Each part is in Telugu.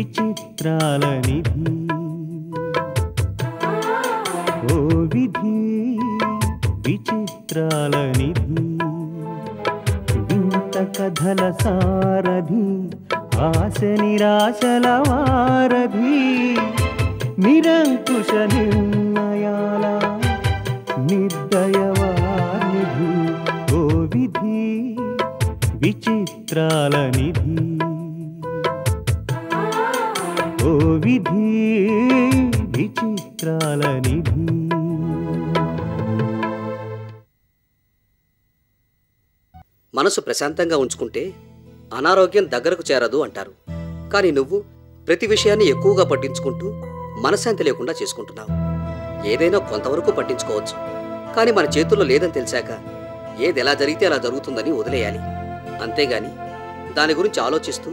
విచిత్రాల నిధి ఓ విధి విచిత్రాల నిధి వింత కథల సారథి ఆశ నిరాశల వారధి నిరంకుశ నిర్ణయాల నిర్దయవానిధి ఓ విధి విచిత్రాల నిధి ఓ విధి విచిత్రాల నిధి. మనసు ప్రశాంతంగా ఉంచుకుంటే అనారోగ్యం దగ్గరకు చేరదు అంటారు. కానీ నువ్వు ప్రతి విషయాన్ని ఎక్కువగా పట్టించుకుంటూ మనశ్శాంతి లేకుండా చేసుకుంటున్నావు. ఏదైనా కొంతవరకు పట్టించుకోవచ్చు, కానీ మన చేతుల్లో లేదని తెలిసాక ఏది ఎలా జరిగితే అలా జరుగుతుందని వదిలేయాలి. అంతేగాని దాని గురించి ఆలోచిస్తూ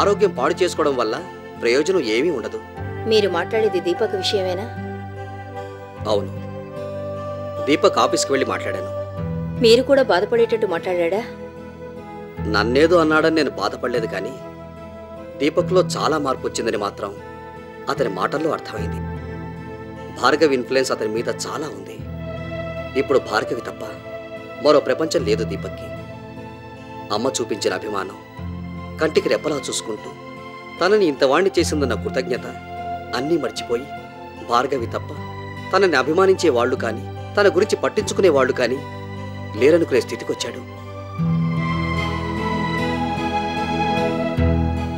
ఆరోగ్యం పాడు చేసుకోవడం వల్ల ప్రయోజనం ఏమీ ఉండదు. మీరు మాట్లాడేది దీపక్ విషయమేనా? అవును, దీపక్ ఆఫీస్కి వెళ్ళి మాట్లాడాను. మీరు కూడా బాధపడేటట్టు మాట్లాడా? నన్నేదో అన్నాడని నేను బాధపడలేదు, కానీ దీపక్లో చాలా మార్పు వచ్చిందని మాత్రం అతని మాటల్లో అర్థమైంది. భార్గవి ఇన్ఫ్లుయెన్స్ అతని మీద చాలా ఉంది. ఇప్పుడు భార్గవి తప్ప మరో ప్రపంచం లేదు దీపక్కి. అమ్మ చూపించిన అభిమానం, కంటికి రెప్పలా చూసుకుంటూ తనని ఇంతవాణ్ణి చేసిందన్న కృతజ్ఞత అన్నీ మర్చిపోయి భార్గవి తప్ప తనని అభిమానించే వాళ్ళు కానీ తన గురించి పట్టించుకునే వాళ్ళు కానీ లేరనుకునే స్థితికి వచ్చాడు.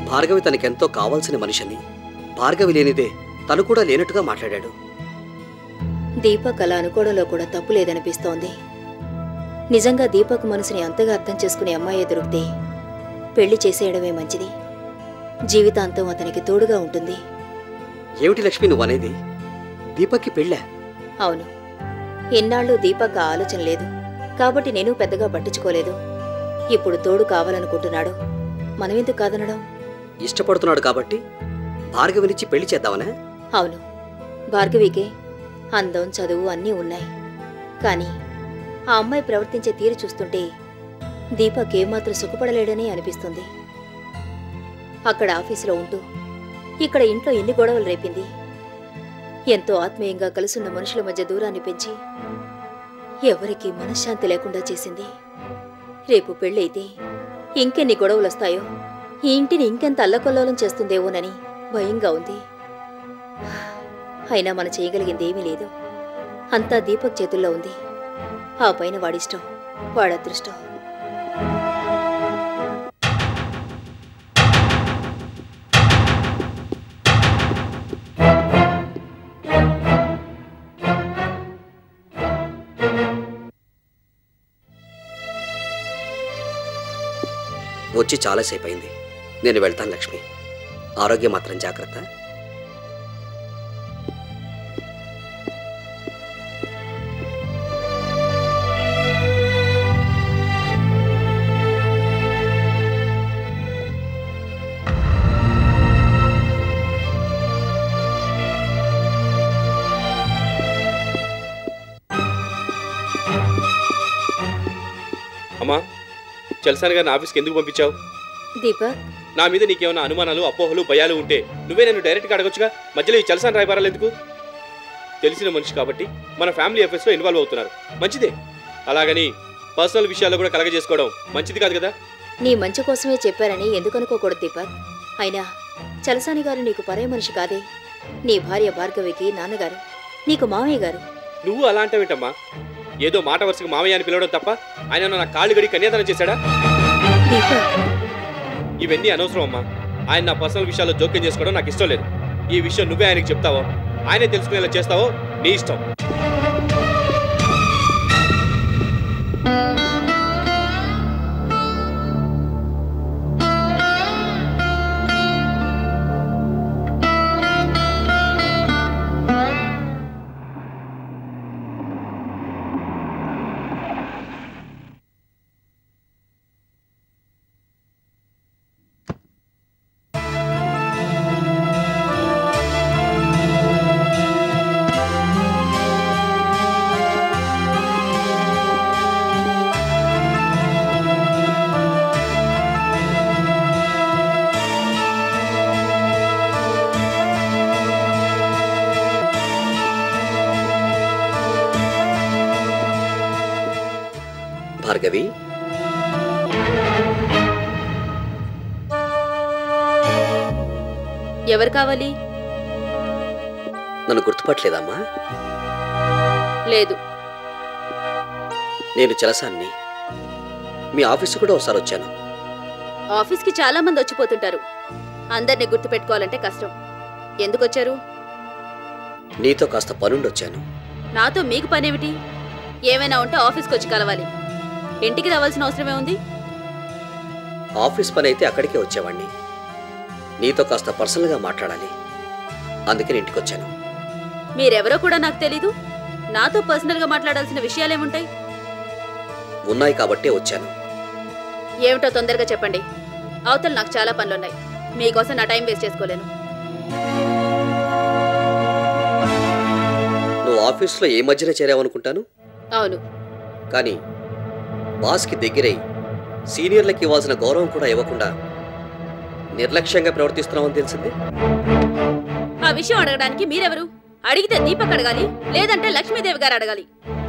భార్గవి తనకెంతో కావాల్సిన మనిషిని భార్గవి లేనిదే తను కూడా లేనట్టుగా మాట్లాడాడు. దీపక్ అలా అనుకోవడంలో కూడా తప్పు లేదనిపిస్తోంది. నిజంగా దీపక్ మనసుని అంతగా అర్థం చేసుకునే అమ్మాయి దొరికితే పెళ్లి చేసేయడమే మంచిది. జీవితాంతం అతనికి తోడుగా ఉంటుంది. ఏమిటి లక్ష్మి నువ్వనేది? దీపక్కి పెళ్ళా? అవును, ఎన్నాళ్ళు దీపక్ ఆ ఆలోచన లేదు కాబట్టి నేను పెద్దగా పట్టించుకోలేదు. ఇప్పుడు తోడు కావాలనుకుంటున్నాడు, మనమెందుకు కాదనడం? ఇష్టపడుతున్నాడు కాబట్టి భార్గవినిచ్చి పెళ్లి చేద్దామనే? అవును, భార్గవికే అందం చదువు అన్నీ ఉన్నాయి. కానీ ఆ అమ్మాయి ప్రవర్తించే తీరు చూస్తుంటే దీపక్ ఏమాత్రం సుఖపడలేడని అనిపిస్తుంది. అక్కడ ఆఫీసులో ఉంటూ ఇక్కడ ఇంట్లో ఎన్ని గొడవలు రేపింది. ఎంతో ఆత్మీయంగా కలుసున్న మనుషుల మధ్య దూరాన్ని పెంచి ఎవరికీ మనశ్శాంతి లేకుండా చేసింది. రేపు పెళ్ళైతే ఇంకెన్ని గొడవలొస్తాయో, ఈ ఇంటిని ఇంకెంత అల్లకొల్లోలం చేస్తుందేమోనని భయంగా ఉంది. అయినా మనం చేయగలిగింది ఏమీ లేదు. అంతా దీపక్ చేతుల్లో ఉంది. ఆ పైన వాడిష్టం, వాడి అదృష్టం. వచ్చి చాలాసేపు అయింది. నేను వెళ్తాను లక్ష్మి. ఆరోగ్యం మాత్రం జాగ్రత్త. అమ్మా, చల్సాని గారిని ఆఫీస్కి ఎందుకు పంపించావు? దీపక్, నా మీద నీకేమైనా అనుమానాలు, అపోహలు, భయాలు ఉంటే నువ్వే నన్ను డైరెక్ట్గా అడగొచ్చుగా. మధ్యలో ఈ చల్సాని రాయబారాలు ఎందుకు? తెలిసిన మనిషి కాబట్టి మన ఫ్యామిలీ అఫేర్స్లో ఇన్వాల్వ్ అవుతున్నారు, మంచిదే. అలాగని పర్సనల్ విషయాల్లో కూడా కలగజేసుకోవడం మంచిది కాదు కదా. నీ మంచి కోసమే చెప్పారని ఎందుకు అనుకోకూడదు దీపక్. అయినా చలసాని గారు నీకు పరాయి మనిషి కాదే. నీ భార్య భార్గవికి నాన్నగారు, నీకు మామయ్య గారు. నువ్వు అలా అంటావేంటమ్మా? ఏదో మాట వరుసకు మామయ్య అని పిలవడం తప్ప ఆయన నా కాళ్ళు గడి కన్యాదానం చేశాడా? ఇవన్నీ అనవసరం అమ్మా. ఆయన నా పర్సనల్ విషయాల్లో జోక్యం చేసుకోవడం నాకు ఇష్టం లేదు. ఈ విషయం నువ్వే ఆయనకి చెప్తావో, ఆయనే తెలుసుకునేలా చేస్తావో నీ ఇష్టం. భార్గవి, ఎవరు కావాలి? నన్ను గుర్తుపట్టలేదమ్మా? లేదు. నేను చలసాన్ని. మీ ఆఫీసు కూడా ఒకసారి వచ్చాను. ఆఫీస్కి చాలా మంది వచ్చిపోతుంటారు. అందరినీ గుర్తు పెట్టుకోవాలంటే కష్టం. ఎందుకు వచ్చారు? నీతో కాస్త పనుండి వచ్చాను. నాతో మీకు పనేమిటి? ఏమైనా ఉంటే ఆఫీస్కి వచ్చి కలవాలి. ఇంటికి రావాల్సిన అవసరమే ఉంది. ఆఫీస్ పని అయితే అక్కడికే వచ్చేవాణ్ణి. నీతో కాస్త పర్సనల్గా మాట్లాడాలి, అందుకని ఇంటికి వచ్చాను. మీరెవరో కూడా నాకు తెలీదు. నాతో పర్సనల్గా మాట్లాడాల్సిన విషయాలేముంటాయి? ఉన్నాయి కాబట్టే వచ్చాను. ఏమిటో తొందరగా చెప్పండి. అవతల నాకు చాలా పనులున్నాయి. మీకోసం నా టైం వేస్ట్ చేసుకోలేను. నువ్వు ఆఫీస్లో ఏ మధ్యన చేరావనుకుంటాను. అవును. కానీ బాస్కి దగ్గరై సీనియర్లకి ఇవ్వాల్సిన గౌరవం కూడా ఇవ్వకుండా నిర్లక్ష్యంగా ప్రవర్తిస్తున్నావని తెలిసింది. ఆ విషయం అడగడానికి మీరెవరు? అడిగితే దీపక్ అడగాలి, లేదంటే లక్ష్మీదేవి గారు అడగాలి.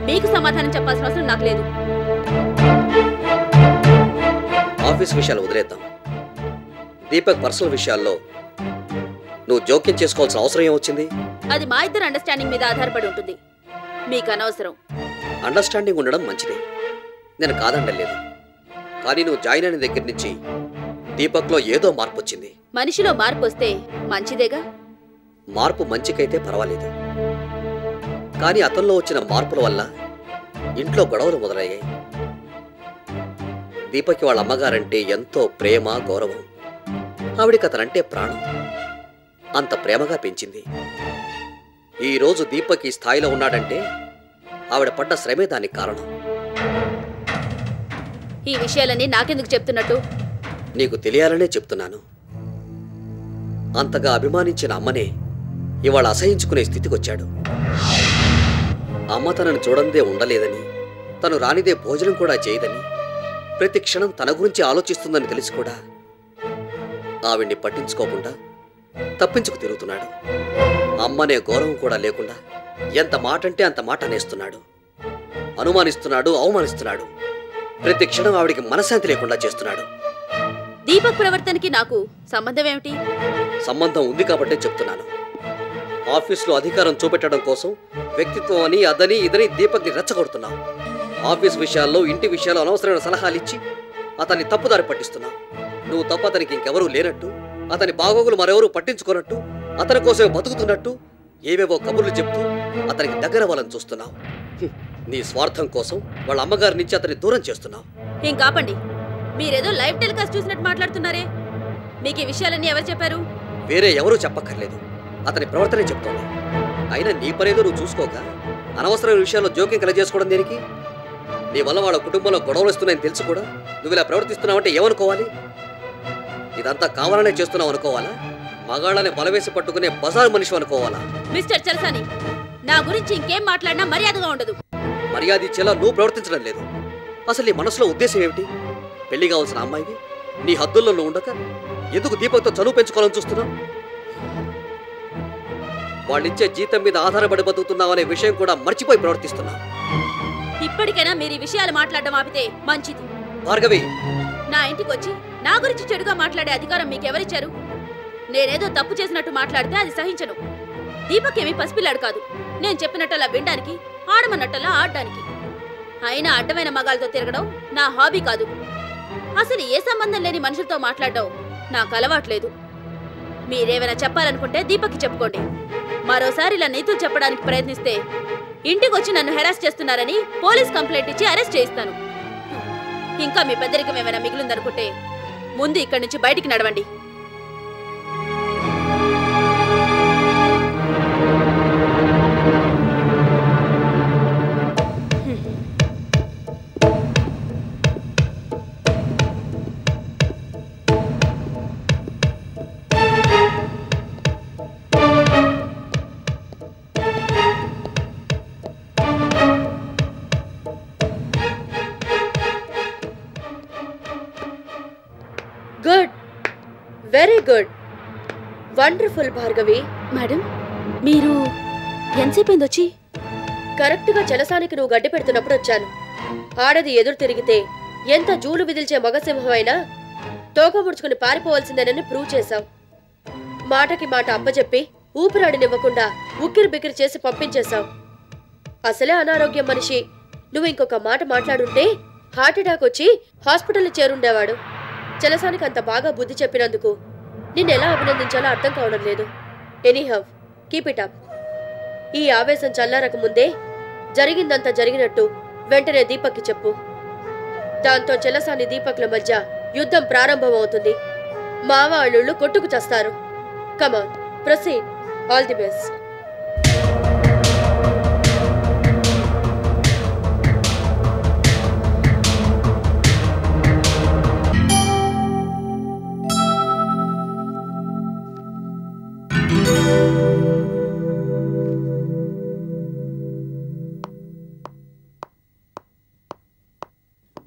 మీకు సమాధానం చెప్పాల్సిన అవసరం నాకు లేదు. ఆఫీస్ విషయాలు వదిలేద్దాం. దీపక్ పర్సనల్ విషయాల్లో నువ్వు జోక్యం చేసుకోవాల్సిన అవసరం ఏమొచ్చింది? అది మా ఇద్దరు అండర్స్టాండింగ్ మీద ఆధారపడి ఉంటుంది. మీకు అనవసరం. అండర్స్టాండింగ్ ఉండడం మంచిదే, నేను కాదండలేదు. కానీ నువ్వు జాయిన్ అయిన దగ్గర నుంచి దీపక్లో ఏదో మార్పు వచ్చింది. మనిషిలో మార్పు వస్తే మంచిదేగా. మార్పు మంచికైతే పర్వాలేదు, కానీ అతనిలో వచ్చిన మార్పుల వల్ల ఇంట్లో గొడవలు మొదలయ్యాయి. దీపక్కి వాళ్ళ అమ్మగారంటే ఎంతో ప్రేమ, గౌరవం. ఆవిడికి అతనంటే ప్రాణం. అంత ప్రేమగా పెంచింది. ఈరోజు దీపక్ ఈ స్థాయిలో ఉన్నాడంటే ఆవిడ పడ్డ శ్రమే దానికి కారణం. ఈ విషయాలన్నీ నాకెందుకు చెప్తున్నట్టు? నీకు తెలియాలనే చెప్తున్నాను. అంతగా అభిమానించిన అమ్మనే ఇవాళ అసహించుకునే స్థితికొచ్చాడు. అమ్మ తనను చూడందే ఉండలేదని, తను రానిదే భోజనం కూడా చేయదని, ప్రతి క్షణం తన గురించి ఆలోచిస్తుందని తెలిసి కూడా ఆవిడ్ని పట్టించుకోకుండా తప్పించుకు తిరుగుతున్నాడు. అమ్మనే గౌరవం కూడా లేకుండా ఎంత మాటంటే అంత మాట అనేస్తున్నాడు. అనుమానిస్తున్నాడు, అవమానిస్తున్నాడు. ప్రతి క్షణం ఆవిడికి మనశ్శాంతి లేకుండా చేస్తున్నాడు. దీపక్ ప్రవర్తనకి నాకు సంబంధం ఏమిటి? సంబంధం ఉంది కాబట్టే చెప్తున్నాను. ఆఫీసులో అధికారం చూపెట్టడం కోసం వ్యక్తిత్వం అని, అదని, ఇదని దీపక్ని రెచ్చగొడుతున్నావు. ఆఫీస్ విషయాల్లో, ఇంటి విషయాల్లో అనవసరమైన సలహాలు ఇచ్చి అతన్ని తప్పుదారి పట్టిస్తున్నావు. నువ్వు తప్ప అతనికి ఇంకెవరూ లేనట్టు, అతని బాగోగులు మరెవరూ పట్టించుకోనట్టు, అతని కోసమే బతుకుతున్నట్టు ఏవేవో కబుర్లు చెప్తూ అతనికి దగ్గర వాళ్ళని చూస్తున్నావు. నీ స్వార్థం కోసం వాళ్ళ అమ్మగారి నుంచి అతన్ని దూరం చేస్తున్నావు. ఇంకాపండి. మీరేదో లైవ్ టెలికాస్ట్ చూసినట్టు మాట్లాడుతున్నారే. మీకు ఈ విషయాలన్నీ ఎవరు చెప్పారు? వేరే ఎవరూ చెప్పక్కర్లేదు, అతని ప్రవర్తనే చెప్తోంది. అయినా నీ పనేదో నువ్వు చూసుకోక అనవసరమైన విషయాల్లో జోక్యం కలగజేసుకోవడం దేనికి? నీ వల్ల వాళ్ళ కుటుంబంలో గొడవలు వస్తున్నాయని తెలుసు కూడా నువ్వు ఇలా ప్రవర్తిస్తున్నావంటే ఏమనుకోవాలి? ఇదంతా కావాలనే చేస్తున్నావు అనుకోవాలా? మగాళ్ళని బలవేసి పట్టుకునే బజారు మనిషి అనుకోవాలా? మిస్టర్ చలసాని, నా గురించి ఇంకేం మాట్లాడినా మర్యాదగా ఉండదు. మర్యాద ఇచ్చేలా నువ్వు ప్రవర్తించడం లేదు. అసలు నీ మనసులో ఉద్దేశం ఏమిటి? పెళ్లి కావాల్సిన అమ్మాయివి నీ హద్దుల్లో నువ్వు ఉండక ఎందుకు దీపక్తో చనువు పెంచుకోవాలని చూస్తున్నావు? వాళ్ళిచ్చే జీతం మీద ఆధారపడి బతుకుతున్నావు అనే విషయం కూడా మర్చిపోయి ప్రవర్తిస్తున్నావు. ఇప్పటికైనా మీరు ఈ విషయాలు మాట్లాడడం ఆపితే మంచిది. భార్గవి, నా ఇంటికి వచ్చి నా గురించి చెడుగా మాట్లాడే అధికారం మీకెవరిచ్చారు? నేనేదో తప్పు చేసినట్టు మాట్లాడితే అది సహించను. దీపక్ ఏమీ పసిపిల్లాడు కాదు. నేను చెప్పినట్టలా వినడానికి, ఆడమన్నట్టలా ఆడడానికి. అయినా అడ్డమైన మగాలతో తిరగడం నా హాబీ కాదు. అసలు ఏ సంబంధం లేని మనుషులతో మాట్లాడడం నాకు అలవాట్లేదు. మీరేమైనా చెప్పాలనుకుంటే దీపక్కి చెప్పుకోండి. మరోసారి ఇలా నీతులు చెప్పడానికి ప్రయత్నిస్తే ఇంటికి వచ్చి నన్ను హెరాస్ చేస్తున్నారని పోలీస్ కంప్లైంట్ ఇచ్చి అరెస్ట్ చేయిస్తాను. ఇంకా మీ పెద్దరికం ఏమైనా మిగిలిందనుకుంటే ముందు ఇక్కడి నుంచి బయటికి నడవండి. Good, very good, wonderful Bhargavi. Madam, మీరు ఎంతసేపు అయింది వచ్చి? కరెక్ట్గా చలసానికి నువ్వు గడ్డి పెడుతున్నప్పుడు వచ్చాను. ఆడది ఎదురు తిరిగితే ఎంత జూలు విదిల్చే మగసింహమైనా తోక ముడుచుకుని పారిపోవాల్సిందేనని ప్రూవ్ చేశావు. మాటకి మాట అప్పచెప్పి ఊపిరాడినివ్వకుండా ఉక్కిరి బిక్కిరి చేసి పంపించేశావు. అసలే అనారోగ్యం మనిషి. నువ్వు ఇంకొక మాట మాట్లాడుంటే హార్ట్అటాక్ వచ్చి హాస్పిటల్లో చేరుండేవాడు. చలసానికి అంత బాగా బుద్ధి చెప్పినందుకు నిన్నెలా అభినందించాలో అర్థం కావడం లేదు. ఎనీహవ్, కీప్ ఇట్ అప్. ఈ ఆవేశం చల్లారక ముందే జరిగిందంతా జరిగినట్టు వెంటనే దీపక్కి చెప్పు. దాంతో చెలసాని దీపక్ల మధ్య యుద్ధం ప్రారంభమవుతుంది. మావ అల్లుళ్ళు కొట్టుకు చస్తారు. Come on, proceed. All the best.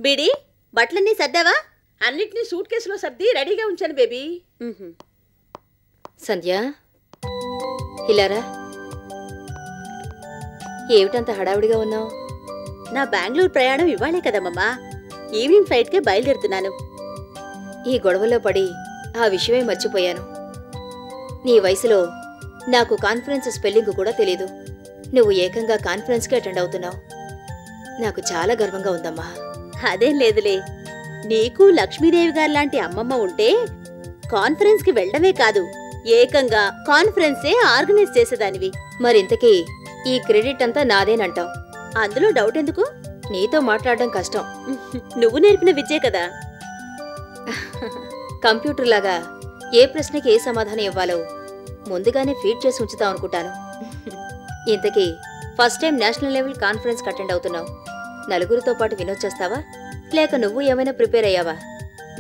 బీడి, బట్టలన్నీ సర్దావా? అన్నిటినీ సూట్ కేసులో సర్ది రెడీగా ఉంచాను బేబీ. సంధ్య, ఇలారా. ఏమిటంత హడావిడిగా ఉన్నావు? నా బెంగళూరు ప్రయాణం ఇవ్వాలే కదమ్మా. ఈవినింగ్ ఫ్లైట్కే బయలుదేరుతున్నాను. ఈ గొడవలో పడి ఆ విషయమే మర్చిపోయాను. నీ వయసులో నాకు కాన్ఫరెన్స్ స్పెల్లింగ్ కూడా తెలీదు. నువ్వు ఏకంగా కాన్ఫరెన్స్కి అటెండ్ అవుతున్నావు. నాకు చాలా గర్వంగా ఉందమ్మా. అదేం లేదులే. నీకు లక్ష్మీదేవి గారు లాంటి అమ్మమ్మ ఉంటే కాన్ఫరెన్స్కి వెళ్ళడమే కాదు, ఏకంగా కాన్ఫరెన్సే ఆర్గనైజ్ చేసేదానివి. మరింతకీ ఈ క్రెడిట్ అంతా నాదేనంటావు? అందులో డౌట్ ఎందుకు? నీతో మాట్లాడడం కష్టం. నువ్వు నేర్పిన విద్యే కదా. కంప్యూటర్ లాగా ఏ ప్రశ్నకి ఏ సమాధానం ఇవ్వాలో ముందుగానే ఫీడ్ చేసి ఉంచుతావు అనుకుంటాను. ఇంతకీ ఫస్ట్ టైం నేషనల్ లెవెల్ కాన్ఫరెన్స్కి అటెండ్ అవుతున్నావు. నలుగురితో పాటు వినొచ్చేస్తావా, లేక నువ్వు ఏమైనా ప్రిపేర్ అయ్యావా?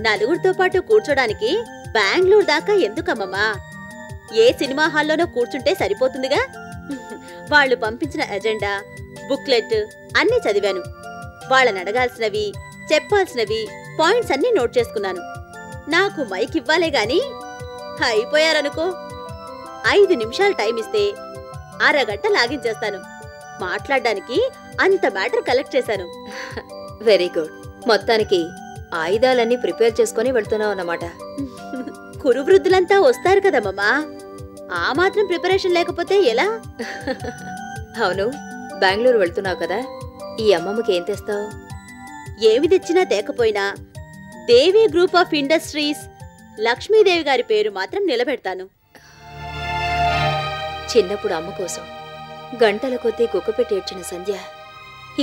నలుగురితో పాటు కూర్చోడానికి బెంగళూరు దాకా ఎందుకమ్మమ్మా? ఏ సినిమా హాల్లోనో కూర్చుంటే సరిపోతుందిగా. వాళ్ళు పంపించిన ఎజెండా, బుక్లెట్ అన్నీ చదివాను. వాళ్ళని అడగాల్సినవి, చెప్పాల్సినవి పాయింట్స్ అన్నీ నోట్ చేసుకున్నాను. నాకు మైక్ ఇవ్వాలే గాని అయిపోయారనుకో. 5 నిమిషాలు టైం ఇస్తే అరగంట లాగించేస్తాను. మాట్లాడడానికి అంత మ్యాటర్ కలెక్ట్ చేశాను. Very good. మొత్తానికి ఆయుధాలన్నీ ప్రిపేర్ చేసుకుని వెళ్తున్నావు అన్నమాట. కురువృద్ధులంతా వస్తారు కదమ్మా. ఆ మాత్రం ప్రిపరేషన్ లేకపోతే ఎలా? అవును, బెంగళూరు వెళ్తున్నావు కదా, ఈ అమ్మమ్మకి ఏం తెస్తావు? ఏమి తెచ్చినా తేకపోయినా దేవి గ్రూప్ ఆఫ్ ఇండస్ట్రీస్ లక్ష్మీదేవి గారి పేరు మాత్రం నిలబెడతాను. చిన్నప్పుడు అమ్మ కోసం గంటల కొద్దీ కుక్కపెట్టి ఏడ్చిన సంధ్య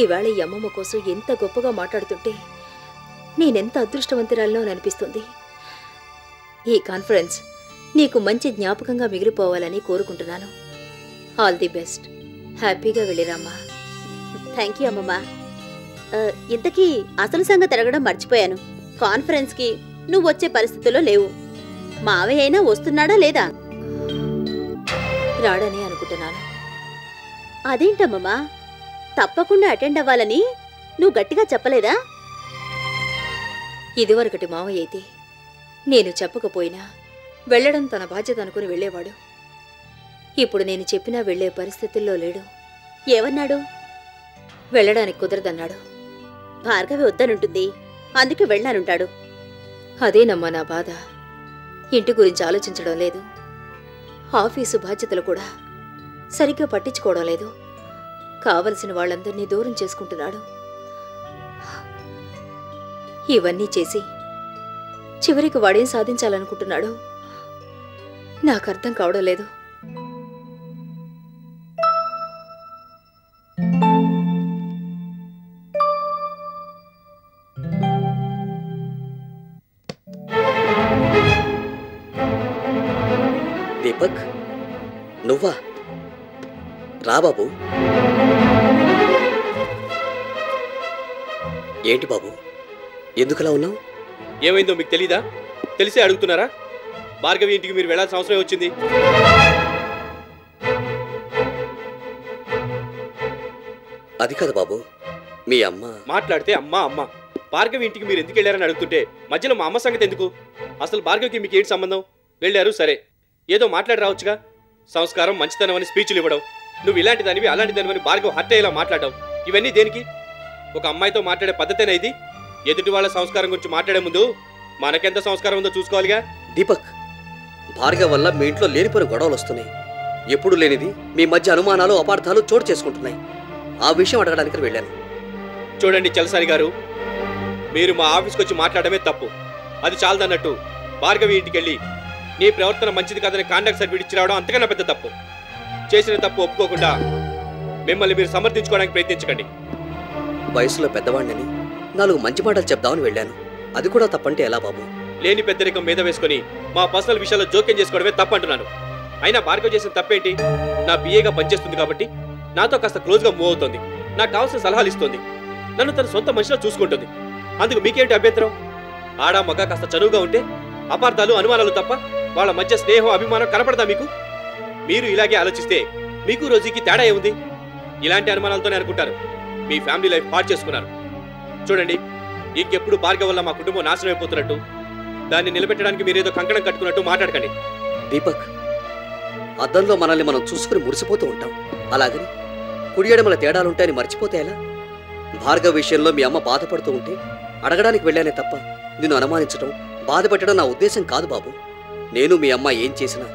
ఈవేళ ఈ అమ్మమ్మ కోసం ఎంత గొప్పగా మాట్లాడుతుంటే నేనెంత అదృష్టవంతురాలనో అనిపిస్తుంది. ఈ కాన్ఫరెన్స్ నీకు మంచి జ్ఞాపకంగా మిగిలిపోవాలని కోరుకుంటున్నాను. All the best. హ్యాపీగా వెళ్ళిరామ్మా. థ్యాంక్ యూ అమ్మమ్మా. ఇంతకీ అసలు సంగతి అడగడం మర్చిపోయాను. కాన్ఫరెన్స్కి నువ్వు వచ్చే పరిస్థితుల్లో లేవు. మావయ్య అయినా వస్తున్నాడా లేదా? రాడనే అనుకుంటున్నాను. అదేంటమ్మమ్మా, తప్పకుండా అటెండ్ అవ్వాలని నువ్వు గట్టిగా చెప్పలేదా? ఇదివరకటి మావయ్య అయితే నేను చెప్పకపోయినా వెళ్ళడం తన బాధ్యత అనుకుని వెళ్ళేవాడు. ఇప్పుడు నేను చెప్పినా వెళ్లే పరిస్థితుల్లో లేడు. ఏమన్నాడు? వెళ్ళడానికి కుదరదన్నాడు. భార్గవి వద్దనుంటుంది, అందుకే వెళ్ళానుంటాడు. అదేనమ్మా నా బాధ. ఇంటి గురించి ఆలోచించడం లేదు, ఆఫీసు బాధ్యతలు కూడా సరిగ్గా పట్టించుకోవడం లేదు. కావలసిన వాళ్ళందరినీ దూరం చేసుకుంటున్నాడు. ఇవన్నీ చేసి చివరికి వాడేం సాధించాలనుకుంటున్నాడు నాకు అర్థం కావడం లేదు. దీపక్, నువ్వా? రా బాబు. ఏంటి బాబు, ఎందుకలా ఉన్నావు? ఏమైందో మీకు తెలీదా? తెలిసే అడుగుతున్నారా? భార్గవి ఇంటికి మీరు వెళ్ళాల్సిన అవసరం వచ్చింది. అది కాదు బాబు, మీ అమ్మ మాట్లాడితే అమ్మా అమ్మ. భార్గవి ఇంటికి మీరు ఎందుకు వెళ్ళారని అడుగుతుంటే మధ్యలో మా అమ్మ సంగతి ఎందుకు? అసలు భార్గవికి మీకు ఏంటి సంబంధం? వెళ్ళారు సరే, ఏదో మాట్లాడి రావచ్చుగా. సంస్కారం, మంచితనం అని స్పీచ్లు ఇవ్వడం, నువ్వు ఇలాంటి దానివి అలాంటి దానివని భార్గవ్ హత్య ఇలా మాట్లాడడం, ఇవన్నీ దేనికి? ఒక అమ్మాయితో మాట్లాడే పద్ధతేనా ఇది? ఎదుటి వాళ్ళ సంస్కారం గురించి మాట్లాడే ముందు మనకెంత సంస్కారం ఉందో చూసుకోవాలిగా. దీపక్, భార్గవ్ వల్ల మీ ఇంట్లో లేనిపోయిన గొడవలు వస్తున్నాయి. ఎప్పుడు లేనిది మీ మధ్య అనుమానాలు అపార్థాలు చోటు చేసుకుంటున్నాయి. ఆ విషయం అడగడానికి వెళ్ళాను. చూడండి చలసాని గారు, మీరు మా ఆఫీస్కి వచ్చి మాట్లాడమే తప్పు. అది చాలదన్నట్టు భార్గవి ఇంటికి వెళ్ళి నీ ప్రవర్తన మంచిది కాదని కాంటాక్ట్ సర్టిఫికేట్ ఇచ్చి రావడం అంతకన్నా పెద్ద తప్పు. చేసిన తప్పు ఒప్పుకోకుండా మిమ్మల్ని మీరు సమర్థించుకోవడానికి ప్రయత్నించకండి. వయసులో పెద్దవాడిని 4 మంచి మాటలు చెప్దామని వెళ్ళాను. అది కూడా తప్పంటే ఎలా బాబు? లేని పెద్దరికం మీద వేసుకొని మా పర్సనల్ విషయాల్లో జోక్యం చేసుకోవడమే తప్పంటున్నాను. అయినా భార్గవ్ చేసిన తప్పేంటి? నా బిఏగా పనిచేస్తుంది కాబట్టి నాతో కాస్త క్లోజ్గా మూవ్ అవుతుంది, నాకు కావాల్సిన సలహాలు ఇస్తుంది, నన్ను తన సొంత మనిషిలో చూసుకుంటుంది. అందుకు మీకేంటి అభ్యంతరం? ఆడా మగ కాస్త చనువుగా ఉంటే అపార్థాలు అనుమానాలు తప్ప వాళ్ళ మధ్య స్నేహం అభిమానం కనపడదా మీకు? మీరు ఇలాగే ఆలోచిస్తే మీకు రోజుకి తేడా ఏముంది? ఇలాంటి అనుమానాలతోనే అనుకుంటారు మీ ఫ్యామిలీ లైఫ్ పాడు చేసుకున్నారు. చూడండి, ఇంకెప్పుడు భార్గవ్ వల్ల మా కుటుంబం నాశనం అయిపోతున్నట్టు, దాన్ని నిలబెట్టడానికి మీరేదో కంకణం కట్టుకున్నట్టు మాట్లాడకండి. దీపక్, అద్దంలో మనల్ని మనం చూసుకుని మురిసిపోతూ ఉంటాం. అలాగని కుడియడమల తేడాలుంటాయని మర్చిపోతే ఎలా? భార్గవ్ విషయంలో మీ అమ్మ బాధపడుతూ ఉంటే అడగడానికి వెళ్ళానే తప్ప నిన్ను అనుమానించడం, బాధ పెట్టడం నా ఉద్దేశం కాదు బాబు. నేను మీ అమ్మ ఏం చేసినా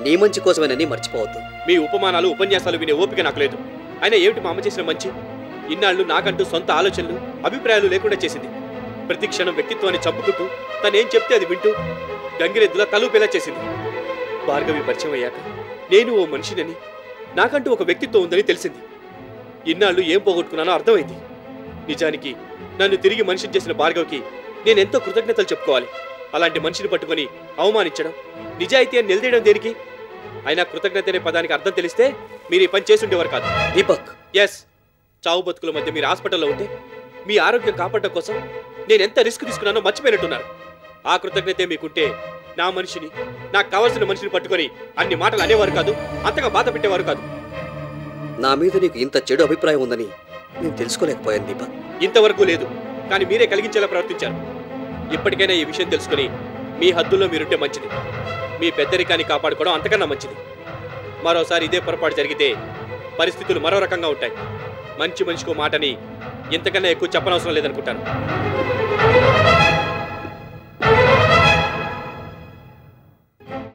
నీ మంచి కోసమేనని మర్చిపోవద్దు. మీ ఉపమానాలు ఉపన్యాసాలు వినే ఓపిక నాకు లేదు. అయినా ఏమిటి మా అమ్మ చేసిన మంచి? ఇన్నాళ్ళు నాకంటూ సొంత ఆలోచనలు అభిప్రాయాలు లేకుండా చేసింది. ప్రతి క్షణం వ్యక్తిత్వాన్ని చంపుకుంటూ తనేం చెప్తే అది వింటూ గంగిరెద్దులా తలూపేలా చేసింది. భార్గవి పరిచయం అయ్యాక నేను ఓ మనిషినని, నాకంటూ ఒక వ్యక్తిత్వం ఉందని తెలిసింది. ఇన్నాళ్ళు ఏం పోగొట్టుకున్నానో అర్థమైంది. నిజానికి నన్ను తిరిగి మనిషిని చేసిన భార్గవ్కి నేనెంతో కృతజ్ఞతలు చెప్పుకోవాలి. అలాంటి మనిషిని పట్టుకొని అవమానించడం, నిజాయితీ అని నిలదీయడం దేనికి? అయినా కృతజ్ఞత అనే పదానికి అర్థం తెలిస్తే మీరు ఈ పని చేసి ఉండేవారు కాదు. దీపక్, ఎస్, చావు బతుకుల మధ్య మీరు హాస్పిటల్లో ఉంటే మీ ఆరోగ్యం కాపాడడం కోసం నేను ఎంత రిస్క్ తీసుకున్నానో మర్చిపోయినట్టున్నారు. ఆ కృతజ్ఞతే మీకుంటే నా మనిషిని, నాకు కావాల్సిన మనిషిని పట్టుకొని అన్ని మాటలు అనేవారు కాదు, అంతగా బాధ పెట్టేవారు కాదు. నా మీద నీకు ఇంత చెడు అభిప్రాయం ఉందని నేను తెలుసుకోలేకపోయాను దీపక్. ఇంతవరకు లేదు, కానీ మీరే కలిగించేలా ప్రవర్తించారు. ఇప్పటికైనా ఈ విషయం తెలుసుకుని మీ హద్దుల్లో మీరుంటే మంచిది. మీ పెద్దరికాన్ని కాపాడుకోవడం అంతకన్నా మంచిది. మరోసారి ఇదే పొరపాటు జరిగితే పరిస్థితులు మరో రకంగా ఉంటాయి. మంచి మనిషికో మాటని ఇంతకన్నా ఎక్కువ చెప్పనవసరం లేదనుకుంటాను.